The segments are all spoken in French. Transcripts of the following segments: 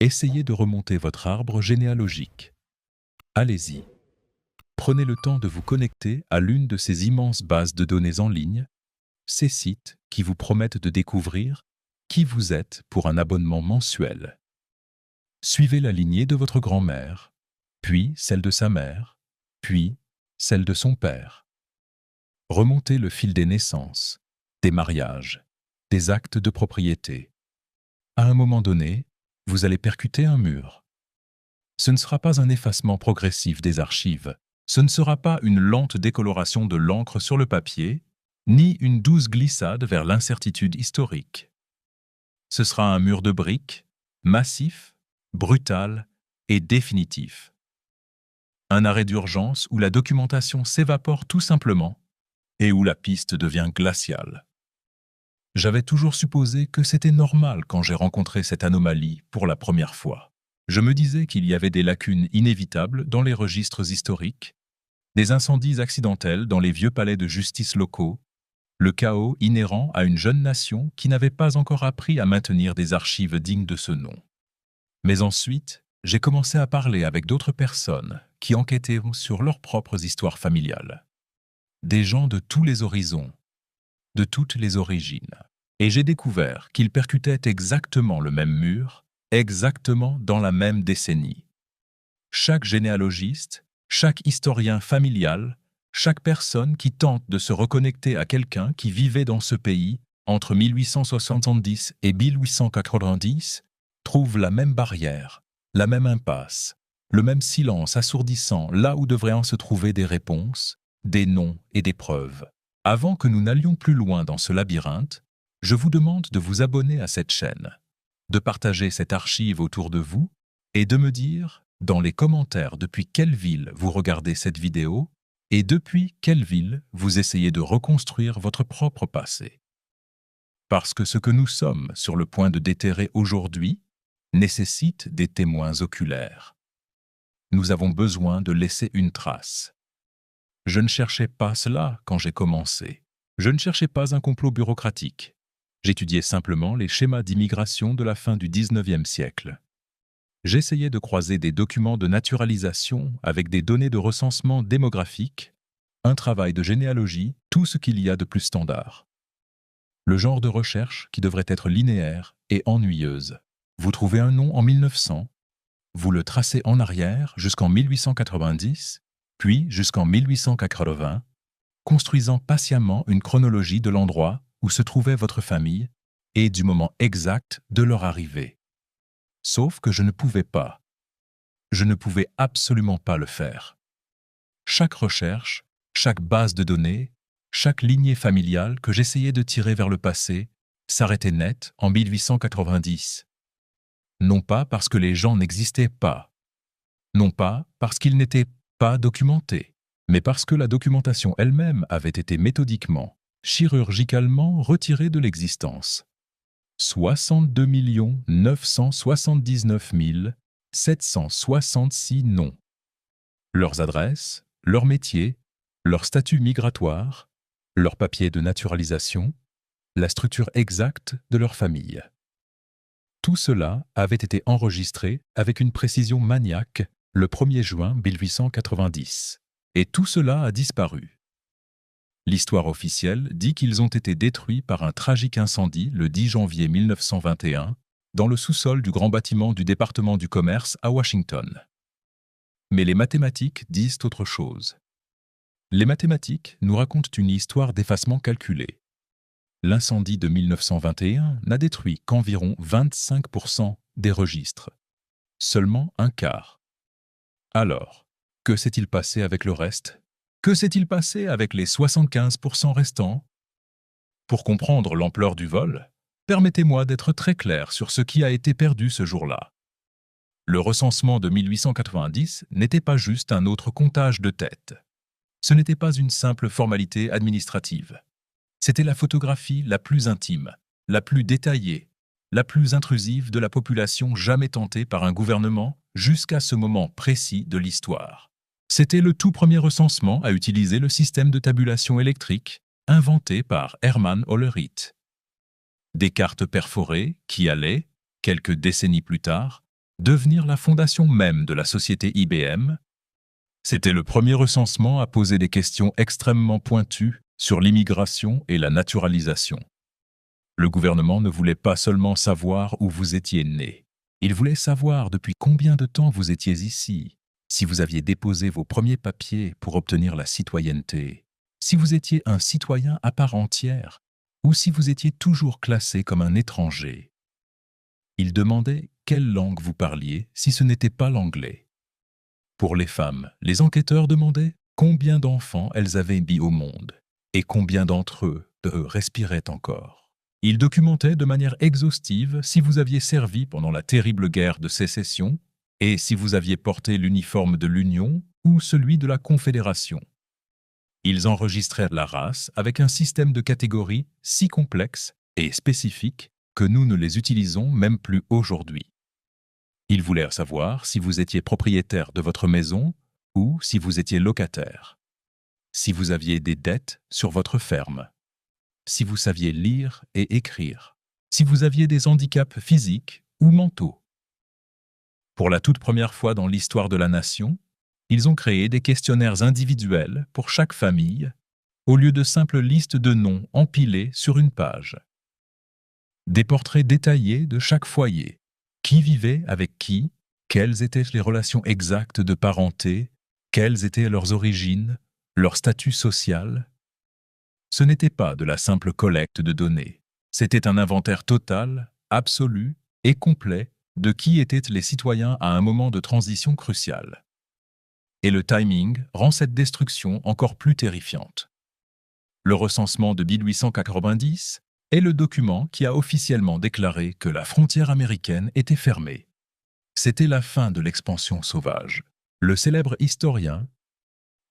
Essayez de remonter votre arbre généalogique. Allez-y. Prenez le temps de vous connecter à l'une de ces immenses bases de données en ligne, ces sites qui vous promettent de découvrir qui vous êtes pour un abonnement mensuel. Suivez la lignée de votre grand-mère, puis celle de sa mère, puis celle de son père. Remontez le fil des naissances, des mariages, des actes de propriété. À un moment donné, vous allez percuter un mur. Ce ne sera pas un effacement progressif des archives, ce ne sera pas une lente décoloration de l'encre sur le papier, ni une douce glissade vers l'incertitude historique. Ce sera un mur de briques, massif, brutal et définitif. Un arrêt d'urgence où la documentation s'évapore tout simplement et où la piste devient glaciale. J'avais toujours supposé que c'était normal quand j'ai rencontré cette anomalie pour la première fois. Je me disais qu'il y avait des lacunes inévitables dans les registres historiques, des incendies accidentels dans les vieux palais de justice locaux, le chaos inhérent à une jeune nation qui n'avait pas encore appris à maintenir des archives dignes de ce nom. Mais ensuite, j'ai commencé à parler avec d'autres personnes qui enquêtaient sur leurs propres histoires familiales. Des gens de tous les horizons, de toutes les origines. Et j'ai découvert qu'ils percutaient exactement le même mur, exactement dans la même décennie. Chaque généalogiste, chaque historien familial, chaque personne qui tente de se reconnecter à quelqu'un qui vivait dans ce pays entre 1870 et 1890 trouve la même barrière, la même impasse, le même silence assourdissant là où devraient en se trouver des réponses, des noms et des preuves. Avant que nous n'allions plus loin dans ce labyrinthe, je vous demande de vous abonner à cette chaîne, de partager cette archive autour de vous et de me dire dans les commentaires depuis quelle ville vous regardez cette vidéo et depuis quelle ville vous essayez de reconstruire votre propre passé. Parce que ce que nous sommes sur le point de déterrer aujourd'hui nécessite des témoins oculaires. Nous avons besoin de laisser une trace. Je ne cherchais pas cela quand j'ai commencé. Je ne cherchais pas un complot bureaucratique. J'étudiais simplement les schémas d'immigration de la fin du XIXe siècle. J'essayais de croiser des documents de naturalisation avec des données de recensement démographique, un travail de généalogie, tout ce qu'il y a de plus standard. Le genre de recherche qui devrait être linéaire et ennuyeuse. Vous trouvez un nom en 1900, vous le tracez en arrière jusqu'en 1890, puis jusqu'en 1880, construisant patiemment une chronologie de l'endroit où se trouvait votre famille et du moment exact de leur arrivée. Sauf que je ne pouvais pas. Je ne pouvais absolument pas le faire. Chaque recherche, chaque base de données, chaque lignée familiale que j'essayais de tirer vers le passé s'arrêtait net en 1890. Non pas parce que les gens n'existaient pas, non pas parce qu'ils n'étaient pas documentés, mais parce que la documentation elle-même avait été méthodiquement, chirurgicalement retirée de l'existence. 62 979 766 noms. Leurs adresses, leurs métiers, leur statut migratoire, leurs papiers de naturalisation, la structure exacte de leur famille. Tout cela avait été enregistré avec une précision maniaque le 1er juin 1890. Et tout cela a disparu. L'histoire officielle dit qu'ils ont été détruits par un tragique incendie le 10 janvier 1921 dans le sous-sol du grand bâtiment du département du commerce à Washington. Mais les mathématiques disent autre chose. Les mathématiques nous racontent une histoire d'effacement calculé. L'incendie de 1921 n'a détruit qu'environ 25% des registres. Seulement un quart. Alors, que s'est-il passé avec le reste ? Que s'est-il passé avec les 75% restants ? Pour comprendre l'ampleur du vol, permettez-moi d'être très clair sur ce qui a été perdu ce jour-là. Le recensement de 1890 n'était pas juste un autre comptage de têtes. Ce n'était pas une simple formalité administrative. C'était la photographie la plus intime, la plus détaillée, la plus intrusive de la population jamais tentée par un gouvernement jusqu'à ce moment précis de l'histoire. C'était le tout premier recensement à utiliser le système de tabulation électrique inventé par Hermann Hollerith. Des cartes perforées qui allaient, quelques décennies plus tard, devenir la fondation même de la société IBM. C'était le premier recensement à poser des questions extrêmement pointues sur l'immigration et la naturalisation. Le gouvernement ne voulait pas seulement savoir où vous étiez né. Il voulait savoir depuis combien de temps vous étiez ici, si vous aviez déposé vos premiers papiers pour obtenir la citoyenneté, si vous étiez un citoyen à part entière, ou si vous étiez toujours classé comme un étranger. Il demandait quelle langue vous parliez si ce n'était pas l'anglais. Pour les femmes, les enquêteurs demandaient combien d'enfants elles avaient mis au monde et combien d'entre eux respiraient encore. Ils documentaient de manière exhaustive si vous aviez servi pendant la terrible guerre de sécession et si vous aviez porté l'uniforme de l'Union ou celui de la Confédération. Ils enregistrèrent la race avec un système de catégories si complexe et spécifique que nous ne les utilisons même plus aujourd'hui. Ils voulèrent savoir si vous étiez propriétaire de votre maison ou si vous étiez locataire, si vous aviez des dettes sur votre ferme, si vous saviez lire et écrire, si vous aviez des handicaps physiques ou mentaux. Pour la toute première fois dans l'histoire de la nation, ils ont créé des questionnaires individuels pour chaque famille, au lieu de simples listes de noms empilés sur une page. Des portraits détaillés de chaque foyer, qui vivait avec qui, quelles étaient les relations exactes de parenté, quelles étaient leurs origines, leur statut social. Ce n'était pas de la simple collecte de données, c'était un inventaire total, absolu et complet de qui étaient les citoyens à un moment de transition crucial. Et le timing rend cette destruction encore plus terrifiante. Le recensement de 1890 est le document qui a officiellement déclaré que la frontière américaine était fermée. C'était la fin de l'expansion sauvage. Le célèbre historien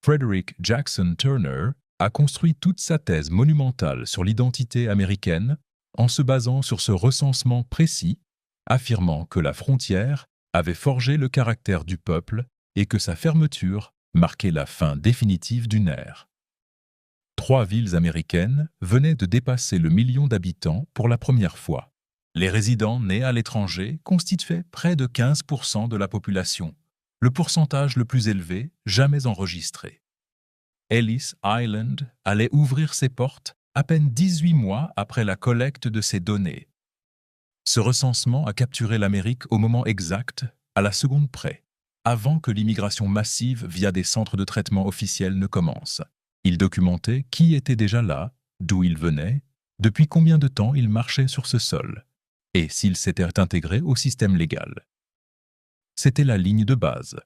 Frederick Jackson Turner a construit toute sa thèse monumentale sur l'identité américaine en se basant sur ce recensement précis, affirmant que la frontière avait forgé le caractère du peuple et que sa fermeture marquait la fin définitive d'une ère. 3 villes américaines venaient de dépasser le million d'habitants pour la première fois. Les résidents nés à l'étranger constituaient près de 15% de la population, le pourcentage le plus élevé jamais enregistré. Ellis Island allait ouvrir ses portes à peine 18 mois après la collecte de ces données. Ce recensement a capturé l'Amérique au moment exact, à la seconde près, avant que l'immigration massive via des centres de traitement officiels ne commence. Il documentait qui était déjà là, d'où il venait, depuis combien de temps il marchait sur ce sol, et s'il s'était intégré au système légal. C'était la ligne de base,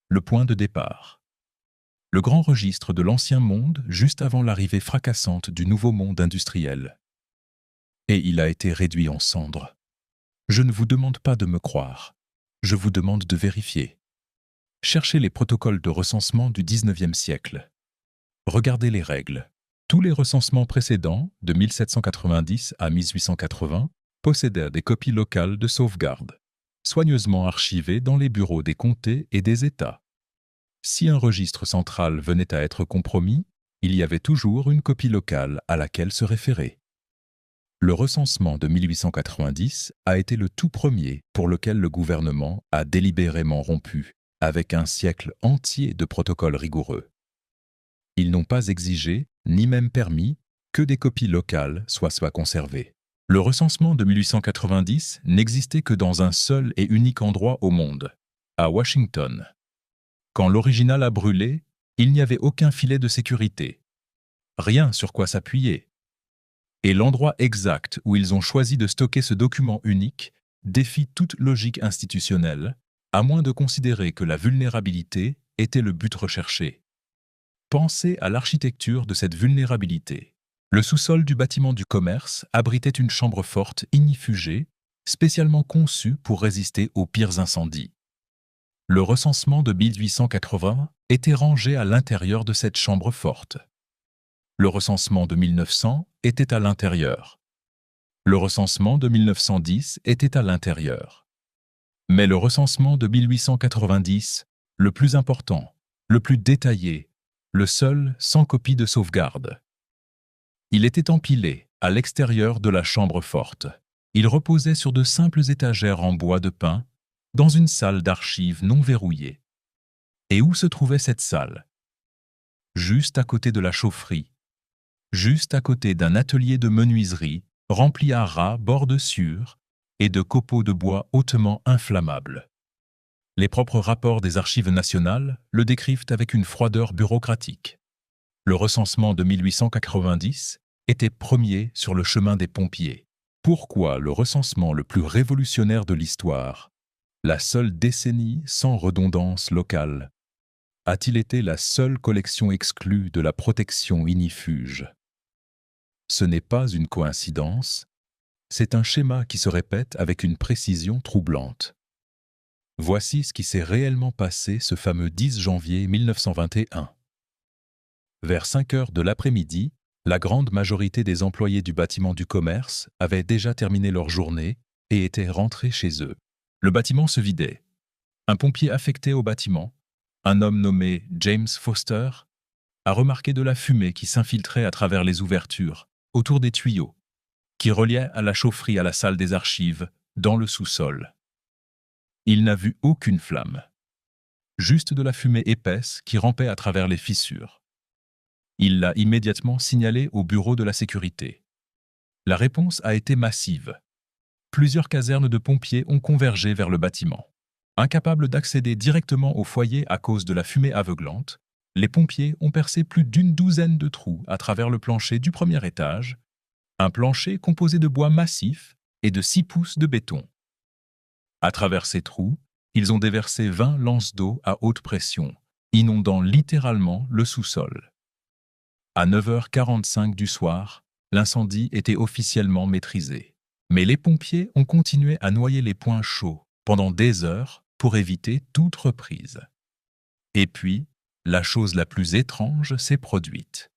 le point de départ. Le grand registre de l'ancien monde juste avant l'arrivée fracassante du nouveau monde industriel. Et il a été réduit en cendres. Je ne vous demande pas de me croire, je vous demande de vérifier. Cherchez les protocoles de recensement du XIXe siècle. Regardez les règles. Tous les recensements précédents, de 1790 à 1880, possédèrent des copies locales de sauvegarde, soigneusement archivées dans les bureaux des comtés et des États. Si un registre central venait à être compromis, il y avait toujours une copie locale à laquelle se référer. Le recensement de 1890 a été le tout premier pour lequel le gouvernement a délibérément rompu, avec un siècle entier de protocoles rigoureux. Ils n'ont pas exigé, ni même permis, que des copies locales soient conservées. Le recensement de 1890 n'existait que dans un seul et unique endroit au monde, à Washington. Quand l'original a brûlé, il n'y avait aucun filet de sécurité, rien sur quoi s'appuyer. Et l'endroit exact où ils ont choisi de stocker ce document unique défie toute logique institutionnelle, à moins de considérer que la vulnérabilité était le but recherché. Pensez à l'architecture de cette vulnérabilité. Le sous-sol du bâtiment du commerce abritait une chambre forte ignifugée, spécialement conçue pour résister aux pires incendies. Le recensement de 1880 était rangé à l'intérieur de cette chambre forte. Le recensement de 1900 était à l'intérieur. Le recensement de 1910 était à l'intérieur. Mais le recensement de 1890, le plus important, le plus détaillé, le seul sans copie de sauvegarde. Il était empilé à l'extérieur de la chambre forte. Il reposait sur de simples étagères en bois de pin, dans une salle d'archives non verrouillée. Et où se trouvait cette salle? Juste à côté de la chaufferie, juste à côté d'un atelier de menuiserie rempli à ras bord de sciure et de copeaux de bois hautement inflammables. Les propres rapports des archives nationales le décrivent avec une froideur bureaucratique. Le recensement de 1890 était premier sur le chemin des pompiers. Pourquoi le recensement le plus révolutionnaire de l'histoire, la seule décennie sans redondance locale, a-t-il été la seule collection exclue de la protection inifuge? Ce n'est pas une coïncidence, c'est un schéma qui se répète avec une précision troublante. Voici ce qui s'est réellement passé ce fameux 10 janvier 1921. Vers 5 heures de l'après-midi, la grande majorité des employés du bâtiment du commerce avaient déjà terminé leur journée et étaient rentrés chez eux. Le bâtiment se vidait. Un pompier affecté au bâtiment, un homme nommé James Foster, a remarqué de la fumée qui s'infiltrait à travers les ouvertures, autour des tuyaux, qui reliaient à la chaufferie à la salle des archives, dans le sous-sol. Il n'a vu aucune flamme, juste de la fumée épaisse qui rampait à travers les fissures. Il l'a immédiatement signalé au bureau de la sécurité. La réponse a été massive. Plusieurs casernes de pompiers ont convergé vers le bâtiment. Incapables d'accéder directement au foyer à cause de la fumée aveuglante, les pompiers ont percé plus d'une douzaine de trous à travers le plancher du premier étage, un plancher composé de bois massif et de 6 pouces de béton. À travers ces trous, ils ont déversé 20 lances d'eau à haute pression, inondant littéralement le sous-sol. À 9h45 du soir, l'incendie était officiellement maîtrisé. Mais les pompiers ont continué à noyer les points chauds pendant des heures pour éviter toute reprise. Et puis, la chose la plus étrange s'est produite.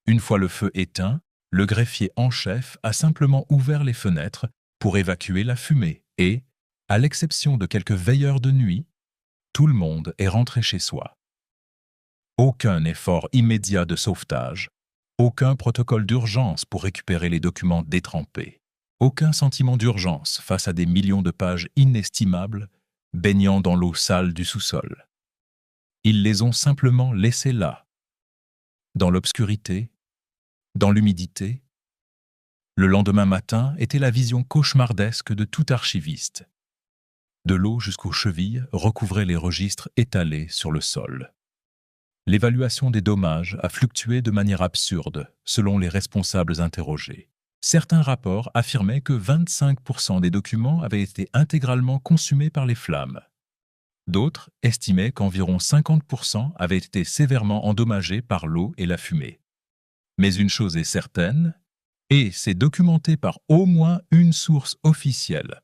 Une fois le feu éteint, le greffier en chef a simplement ouvert les fenêtres pour évacuer la fumée et, à l'exception de quelques veilleurs de nuit, tout le monde est rentré chez soi. Aucun effort immédiat de sauvetage, aucun protocole d'urgence pour récupérer les documents détrempés, aucun sentiment d'urgence face à des millions de pages inestimables baignant dans l'eau sale du sous-sol. Ils les ont simplement laissés là, dans l'obscurité, dans l'humidité. Le lendemain matin était la vision cauchemardesque de tout archiviste. De l'eau jusqu'aux chevilles recouvrait les registres étalés sur le sol. L'évaluation des dommages a fluctué de manière absurde selon les responsables interrogés. Certains rapports affirmaient que 25% des documents avaient été intégralement consumés par les flammes. D'autres estimaient qu'environ 50% avaient été sévèrement endommagés par l'eau et la fumée. Mais une chose est certaine, et c'est documenté par au moins une source officielle.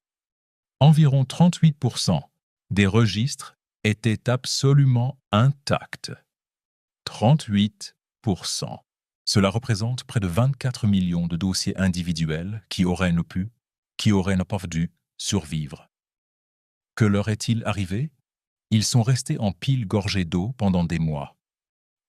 Environ 38% des registres étaient absolument intacts. 38%. Cela représente près de 24 millions de dossiers individuels qui auraient pas dû survivre. Que leur est-il arrivé? Ils sont restés en piles gorgées d'eau pendant des mois.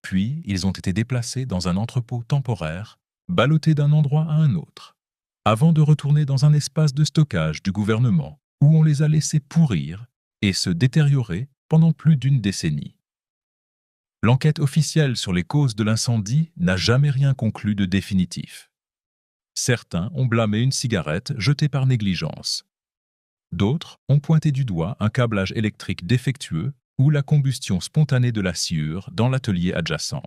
Puis, ils ont été déplacés dans un entrepôt temporaire, ballottés d'un endroit à un autre, avant de retourner dans un espace de stockage du gouvernement où on les a laissés pourrir et se détériorer pendant plus d'une décennie. L'enquête officielle sur les causes de l'incendie n'a jamais rien conclu de définitif. Certains ont blâmé une cigarette jetée par négligence. D'autres ont pointé du doigt un câblage électrique défectueux ou la combustion spontanée de la sciure dans l'atelier adjacent.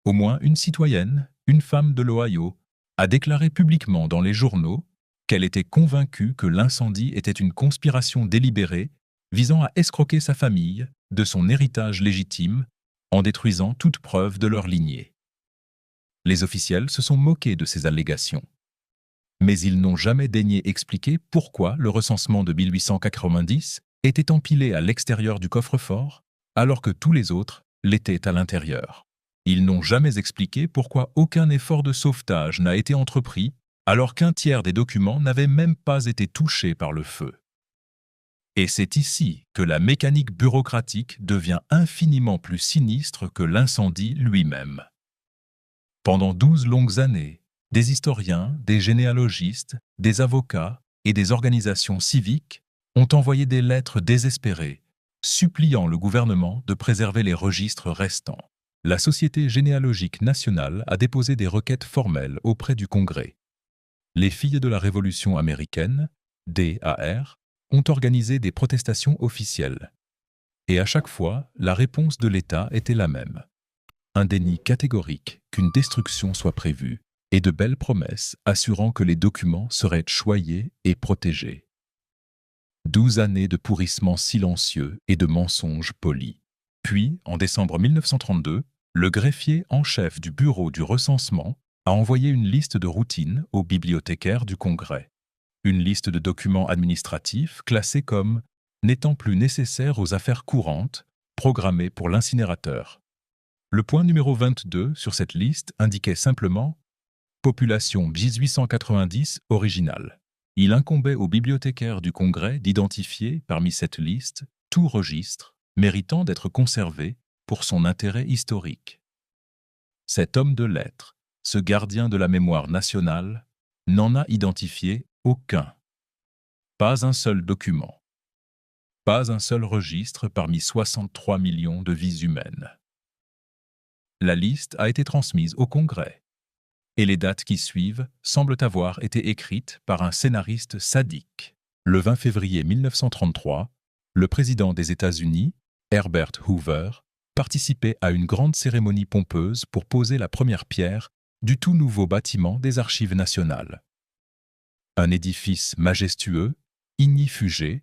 Au moins une citoyenne, une femme de l'Ohio, a déclaré publiquement dans les journaux qu'elle était convaincue que l'incendie était une conspiration délibérée visant à escroquer sa famille de son héritage légitime en détruisant toute preuve de leur lignée. Les officiels se sont moqués de ces allégations. Mais ils n'ont jamais daigné expliquer pourquoi le recensement de 1890 était empilé à l'extérieur du coffre-fort, alors que tous les autres l'étaient à l'intérieur. Ils n'ont jamais expliqué pourquoi aucun effort de sauvetage n'a été entrepris, alors qu'un tiers des documents n'avaient même pas été touchés par le feu. Et c'est ici que la mécanique bureaucratique devient infiniment plus sinistre que l'incendie lui-même. Pendant 12 longues années, des historiens, des généalogistes, des avocats et des organisations civiques ont envoyé des lettres désespérées, suppliant le gouvernement de préserver les registres restants. La Société généalogique nationale a déposé des requêtes formelles auprès du Congrès. Les Filles de la Révolution américaine, DAR, ont organisé des protestations officielles. Et à chaque fois, la réponse de l'État était la même. Un déni catégorique qu'une destruction soit prévue, et de belles promesses assurant que les documents seraient choyés et protégés. 12 années de pourrissement silencieux et de mensonges polis. Puis, en décembre 1932, le greffier en chef du bureau du recensement a envoyé une liste de routine aux bibliothécaires du Congrès. Une liste de documents administratifs classés comme n'étant plus nécessaires aux affaires courantes, programmés pour l'incinérateur. Le point numéro 22 sur cette liste indiquait simplement « Population 1890 originale ». Il incombait aux bibliothécaires du Congrès d'identifier, parmi cette liste, tout registre méritant d'être conservé pour son intérêt historique. Cet homme de lettres, ce gardien de la mémoire nationale, n'en a identifié aucun. Pas un seul document. Pas un seul registre parmi 63 millions de vies humaines. La liste a été transmise au Congrès. Et les dates qui suivent semblent avoir été écrites par un scénariste sadique. Le 20 février 1933, le président des États-Unis, Herbert Hoover, participait à une grande cérémonie pompeuse pour poser la première pierre du tout nouveau bâtiment des Archives nationales. Un édifice majestueux, ignifugé,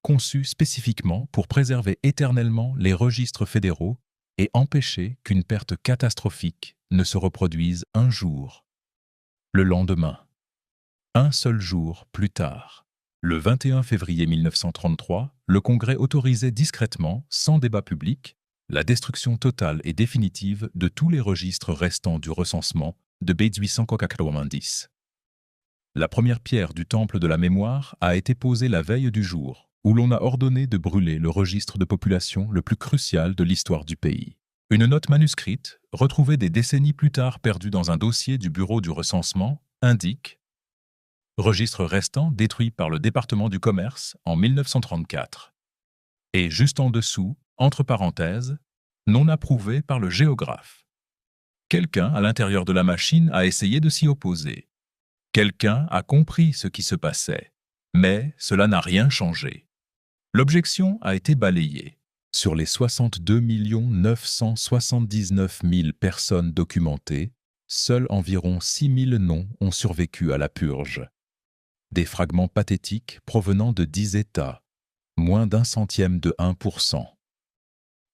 conçu spécifiquement pour préserver éternellement les registres fédéraux et empêcher qu'une perte catastrophique ne se reproduise un jour. Le lendemain, un seul jour plus tard, le 21 février 1933, le Congrès autorisait discrètement, sans débat public, la destruction totale et définitive de tous les registres restants du recensement de 1890. La première pierre du temple de la mémoire a été posée la veille du jour où l'on a ordonné de brûler le registre de population le plus crucial de l'histoire du pays. Une note manuscrite, retrouvée des décennies plus tard perdue dans un dossier du bureau du recensement, indique « Registre restant détruit par le département du commerce en 1934 ». Et juste en dessous, entre parenthèses, « Non approuvé par le géographe ». Quelqu'un à l'intérieur de la machine a essayé de s'y opposer. Quelqu'un a compris ce qui se passait, mais cela n'a rien changé. L'objection a été balayée. Sur les 62 979 000 personnes documentées, seuls environ 6 000 noms ont survécu à la purge. Des fragments pathétiques provenant de 10 États, moins d'un centième de 1%.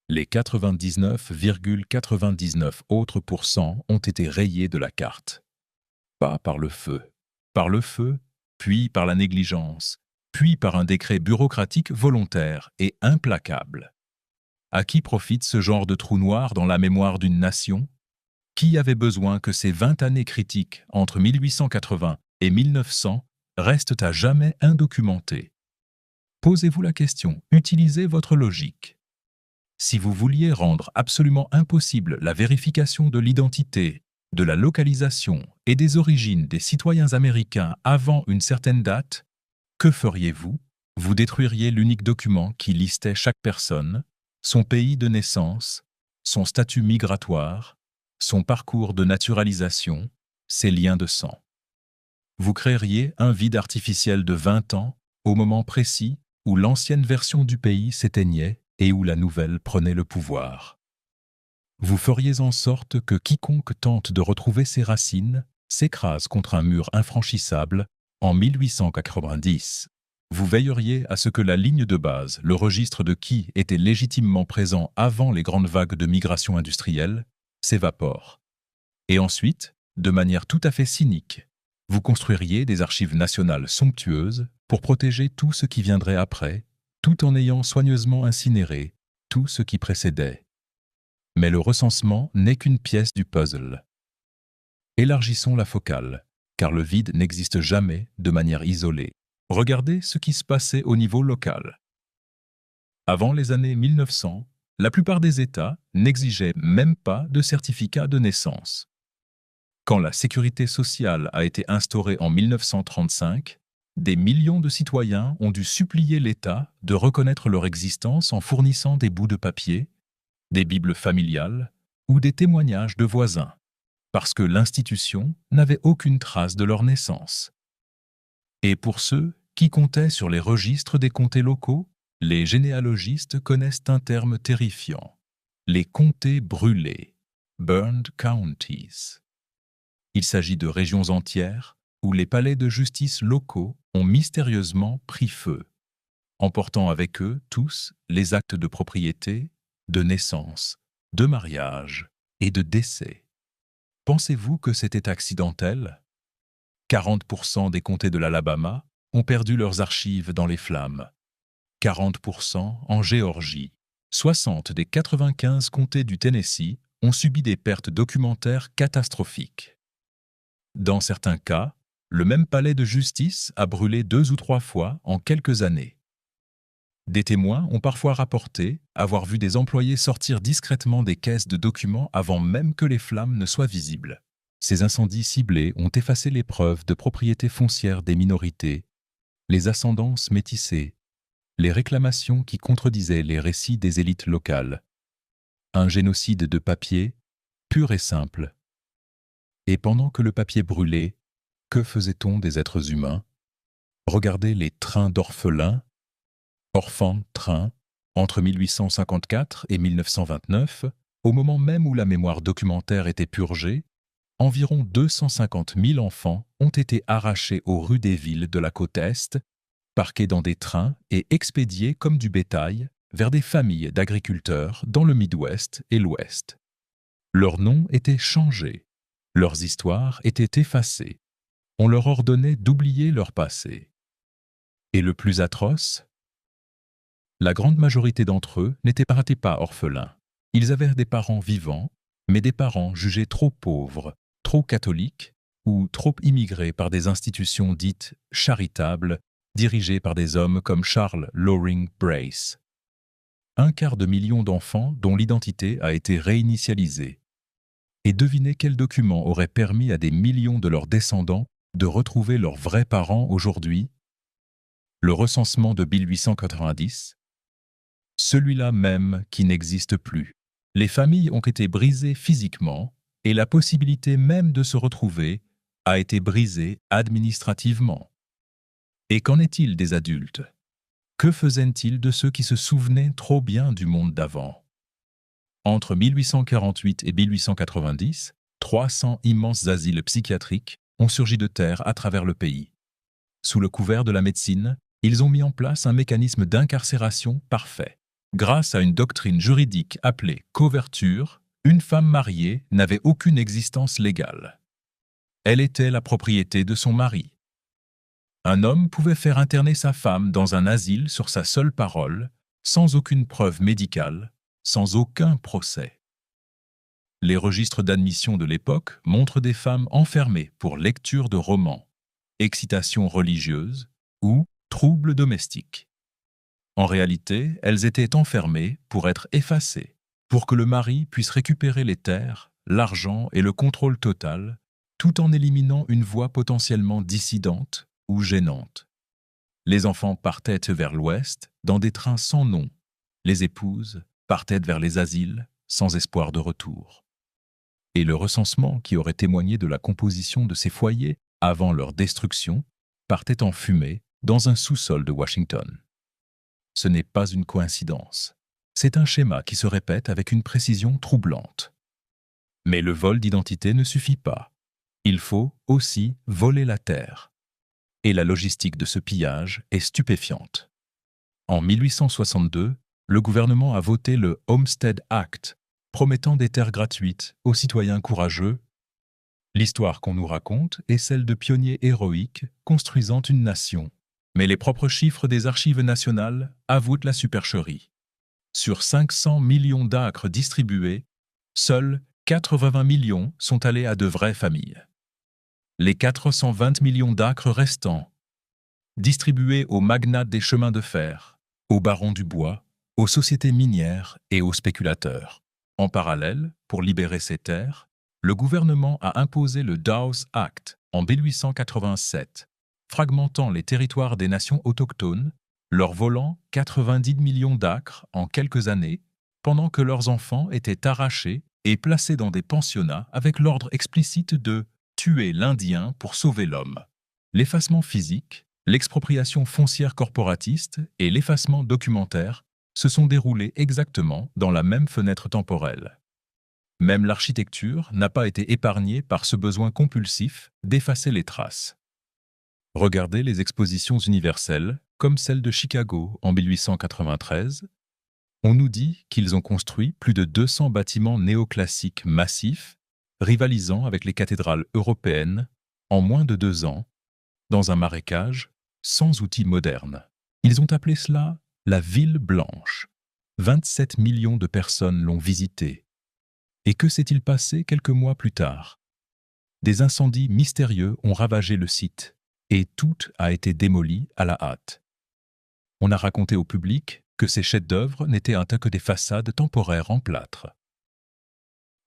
Les 99,99 autres pourcents ont été rayés de la carte. Pas par le feu, puis par la négligence, puis par un décret bureaucratique volontaire et implacable. À qui profite ce genre de trou noir dans la mémoire d'une nation? Qui avait besoin que ces 20 années critiques entre 1880 et 1900 restent à jamais indocumentées? Posez-vous la question, utilisez votre logique. Si vous vouliez rendre absolument impossible la vérification de l'identité, de la localisation et des origines des citoyens américains avant une certaine date, que feriez-vous? Vous détruiriez l'unique document qui listait chaque personne, son pays de naissance, son statut migratoire, son parcours de naturalisation, ses liens de sang. Vous créeriez un vide artificiel de 20 ans au moment précis où l'ancienne version du pays s'éteignait et où la nouvelle prenait le pouvoir. Vous feriez en sorte que quiconque tente de retrouver ses racines s'écrase contre un mur infranchissable en 1890. Vous veilleriez à ce que la ligne de base, le registre de qui était légitimement présent avant les grandes vagues de migration industrielle, s'évapore. Et ensuite, de manière tout à fait cynique, vous construiriez des archives nationales somptueuses pour protéger tout ce qui viendrait après, tout en ayant soigneusement incinéré tout ce qui précédait. Mais le recensement n'est qu'une pièce du puzzle. Élargissons la focale, car le vide n'existe jamais de manière isolée. Regardez ce qui se passait au niveau local. Avant les années 1900, la plupart des États n'exigeaient même pas de certificat de naissance. Quand la sécurité sociale a été instaurée en 1935, Des millions de citoyens ont dû supplier l'État de reconnaître leur existence en fournissant des bouts de papier, des bibles familiales ou des témoignages de voisins, parce que l'institution n'avait aucune trace de leur naissance. Et pour ceux qui comptaient sur les registres des comtés locaux, les généalogistes connaissent un terme terrifiant: les comtés brûlés, burned counties. Il s'agit de régions entières où les palais de justice locaux ont mystérieusement pris feu, emportant avec eux tous les actes de propriété, de naissance, de mariage et de décès. Pensez-vous que c'était accidentel? 40% des comtés de l'Alabama ont perdu leurs archives dans les flammes, 40% en Géorgie, 60 des 95 comtés du Tennessee ont subi des pertes documentaires catastrophiques. Dans certains cas, le même palais de justice a brûlé 2 ou 3 fois en quelques années. Des témoins ont parfois rapporté avoir vu des employés sortir discrètement des caisses de documents avant même que les flammes ne soient visibles. Ces incendies ciblés ont effacé les preuves de propriété foncière des minorités, les ascendances métissées, les réclamations qui contredisaient les récits des élites locales. Un génocide de papier, pur et simple. Et pendant que le papier brûlait, que faisait-on des êtres humains? Regardez les trains d'orphelins, Orphan Train, entre 1854 et 1929, au moment même où la mémoire documentaire était purgée, environ 250 000 enfants ont été arrachés aux rues des villes de la côte Est, parqués dans des trains et expédiés comme du bétail vers des familles d'agriculteurs dans le Midwest et l'Ouest. Leurs noms étaient changés, leurs histoires étaient effacées. On leur ordonnait d'oublier leur passé. Et le plus atroce, la grande majorité d'entre eux n'étaient pas orphelins. Ils avaient des parents vivants, mais des parents jugés trop pauvres, trop catholiques ou trop immigrés par des institutions dites charitables, dirigées par des hommes comme Charles Loring Brace. 1/4 million d'enfants dont l'identité a été réinitialisée. Et devinez quel document aurait permis à des millions de leurs descendants de retrouver leurs vrais parents aujourd'hui? Le recensement de 1890, celui-là même qui n'existe plus. Les familles ont été brisées physiquement et la possibilité même de se retrouver a été brisée administrativement. Et qu'en est-il des adultes? Que faisaient-ils de ceux qui se souvenaient trop bien du monde d'avant? Entre 1848 et 1890, 300 immenses asiles psychiatriques ont surgi de terre à travers le pays. Sous le couvert de la médecine, ils ont mis en place un mécanisme d'incarcération parfait. Grâce à une doctrine juridique appelée couverture, une femme mariée n'avait aucune existence légale. Elle était la propriété de son mari. Un homme pouvait faire interner sa femme dans un asile sur sa seule parole, sans aucune preuve médicale, sans aucun procès. Les registres d'admission de l'époque montrent des femmes enfermées pour lecture de romans, excitation religieuse ou troubles domestiques. En réalité, elles étaient enfermées pour être effacées, pour que le mari puisse récupérer les terres, l'argent et le contrôle total, tout en éliminant une voix potentiellement dissidente ou gênante. Les enfants partaient vers l'ouest dans des trains sans nom. Les épouses partaient vers les asiles sans espoir de retour. Et le recensement qui aurait témoigné de la composition de ces foyers avant leur destruction partait en fumée dans un sous-sol de Washington. Ce n'est pas une coïncidence. C'est un schéma qui se répète avec une précision troublante. Mais le vol d'identité ne suffit pas. Il faut aussi voler la terre. Et la logistique de ce pillage est stupéfiante. En 1862, le gouvernement a voté le Homestead Act, promettant des terres gratuites aux citoyens courageux. L'histoire qu'on nous raconte est celle de pionniers héroïques construisant une nation. Mais les propres chiffres des archives nationales avouent la supercherie. Sur 500 millions d'acres distribués, seuls 80 millions sont allés à de vraies familles. Les 420 millions d'acres restants, distribués aux magnates des chemins de fer, aux barons du bois, aux sociétés minières et aux spéculateurs. En parallèle, pour libérer ces terres, le gouvernement a imposé le Dawes Act en 1887, fragmentant les territoires des nations autochtones, leur volant 90 millions d'acres en quelques années, pendant que leurs enfants étaient arrachés et placés dans des pensionnats avec l'ordre explicite de tuer l'Indien pour sauver l'homme. L'effacement physique, l'expropriation foncière corporatiste et l'effacement documentaire se sont déroulés exactement dans la même fenêtre temporelle. Même l'architecture n'a pas été épargnée par ce besoin compulsif d'effacer les traces. Regardez les expositions universelles, comme celle de Chicago en 1893. On nous dit qu'ils ont construit plus de 200 bâtiments néoclassiques massifs, rivalisant avec les cathédrales européennes, en moins de 2 ans, dans un marécage, sans outils modernes. Ils ont appelé cela la Ville Blanche. 27 millions de personnes l'ont visitée. Et que s'est-il passé quelques mois plus tard? Des incendies mystérieux ont ravagé le site, et tout a été démoli à la hâte. On a raconté au public que ces chefs-d'œuvre n'étaient que des façades temporaires en plâtre.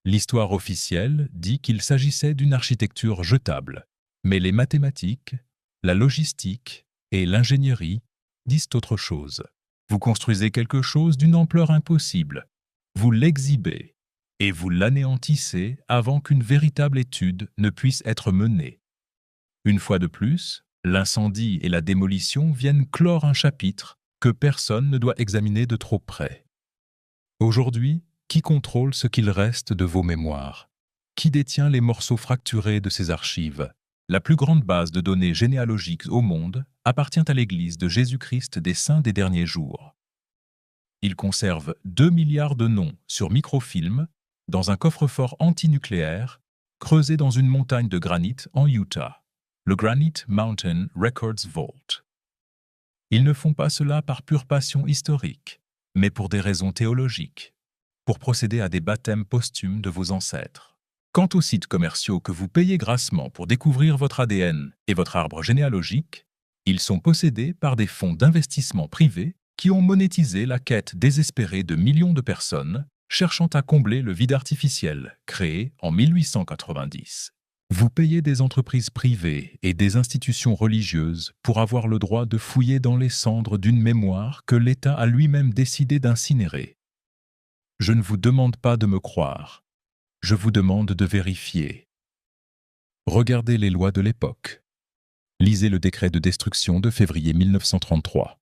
L'histoire officielle dit qu'il s'agissait d'une architecture jetable, mais les mathématiques, la logistique et l'ingénierie disent autre chose. Vous construisez quelque chose d'une ampleur impossible, vous l'exhibez et vous l'anéantissez avant qu'une véritable étude ne puisse être menée. Une fois de plus, l'incendie et la démolition viennent clore un chapitre que personne ne doit examiner de trop près. Aujourd'hui, qui contrôle ce qu'il reste de vos mémoires? Qui détient les morceaux fracturés de ces archives? La plus grande base de données généalogiques au monde appartient à l'Église de Jésus-Christ des Saints des derniers jours. Il conserve 2 milliards de noms sur microfilm dans un coffre-fort antinucléaire creusé dans une montagne de granit en Utah, le Granite Mountain Records Vault. Ils ne font pas cela par pure passion historique, mais pour des raisons théologiques, pour procéder à des baptêmes posthumes de vos ancêtres. Quant aux sites commerciaux que vous payez grassement pour découvrir votre ADN et votre arbre généalogique, ils sont possédés par des fonds d'investissement privés qui ont monétisé la quête désespérée de millions de personnes cherchant à combler le vide artificiel créé en 1890. Vous payez des entreprises privées et des institutions religieuses pour avoir le droit de fouiller dans les cendres d'une mémoire que l'État a lui-même décidé d'incinérer. Je ne vous demande pas de me croire. Je vous demande de vérifier. Regardez les lois de l'époque. Lisez le décret de destruction de février 1933.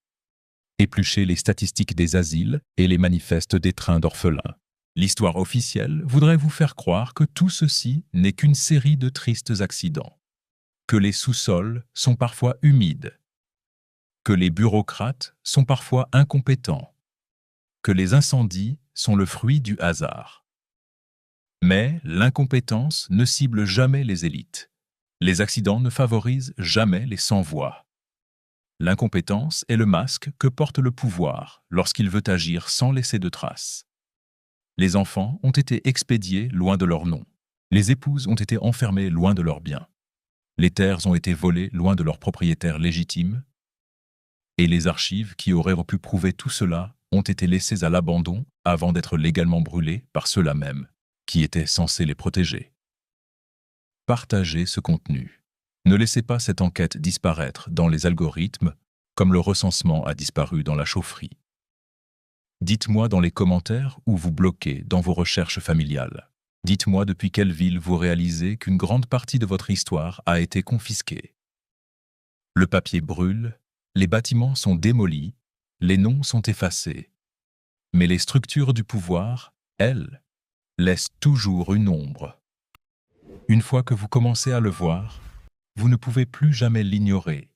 Épluchez les statistiques des asiles et les manifestes des trains d'orphelins. L'histoire officielle voudrait vous faire croire que tout ceci n'est qu'une série de tristes accidents, que les sous-sols sont parfois humides, que les bureaucrates sont parfois incompétents, que les incendies sont le fruit du hasard. Mais l'incompétence ne cible jamais les élites. Les accidents ne favorisent jamais les sans-voix. L'incompétence est le masque que porte le pouvoir lorsqu'il veut agir sans laisser de traces. Les enfants ont été expédiés loin de leur nom. Les épouses ont été enfermées loin de leurs biens. Les terres ont été volées loin de leurs propriétaires légitimes. Et les archives qui auraient pu prouver tout cela ont été laissées à l'abandon avant d'être légalement brûlées par ceux-là même qui étaient censés les protéger. Partagez ce contenu. Ne laissez pas cette enquête disparaître dans les algorithmes comme le recensement a disparu dans la chaufferie. Dites-moi dans les commentaires où vous bloquez dans vos recherches familiales. Dites-moi depuis quelle ville vous réalisez qu'une grande partie de votre histoire a été confisquée. Le papier brûle, les bâtiments sont démolis, les noms sont effacés. Mais les structures du pouvoir, elles, laissent toujours une ombre. Une fois que vous commencez à le voir, vous ne pouvez plus jamais l'ignorer.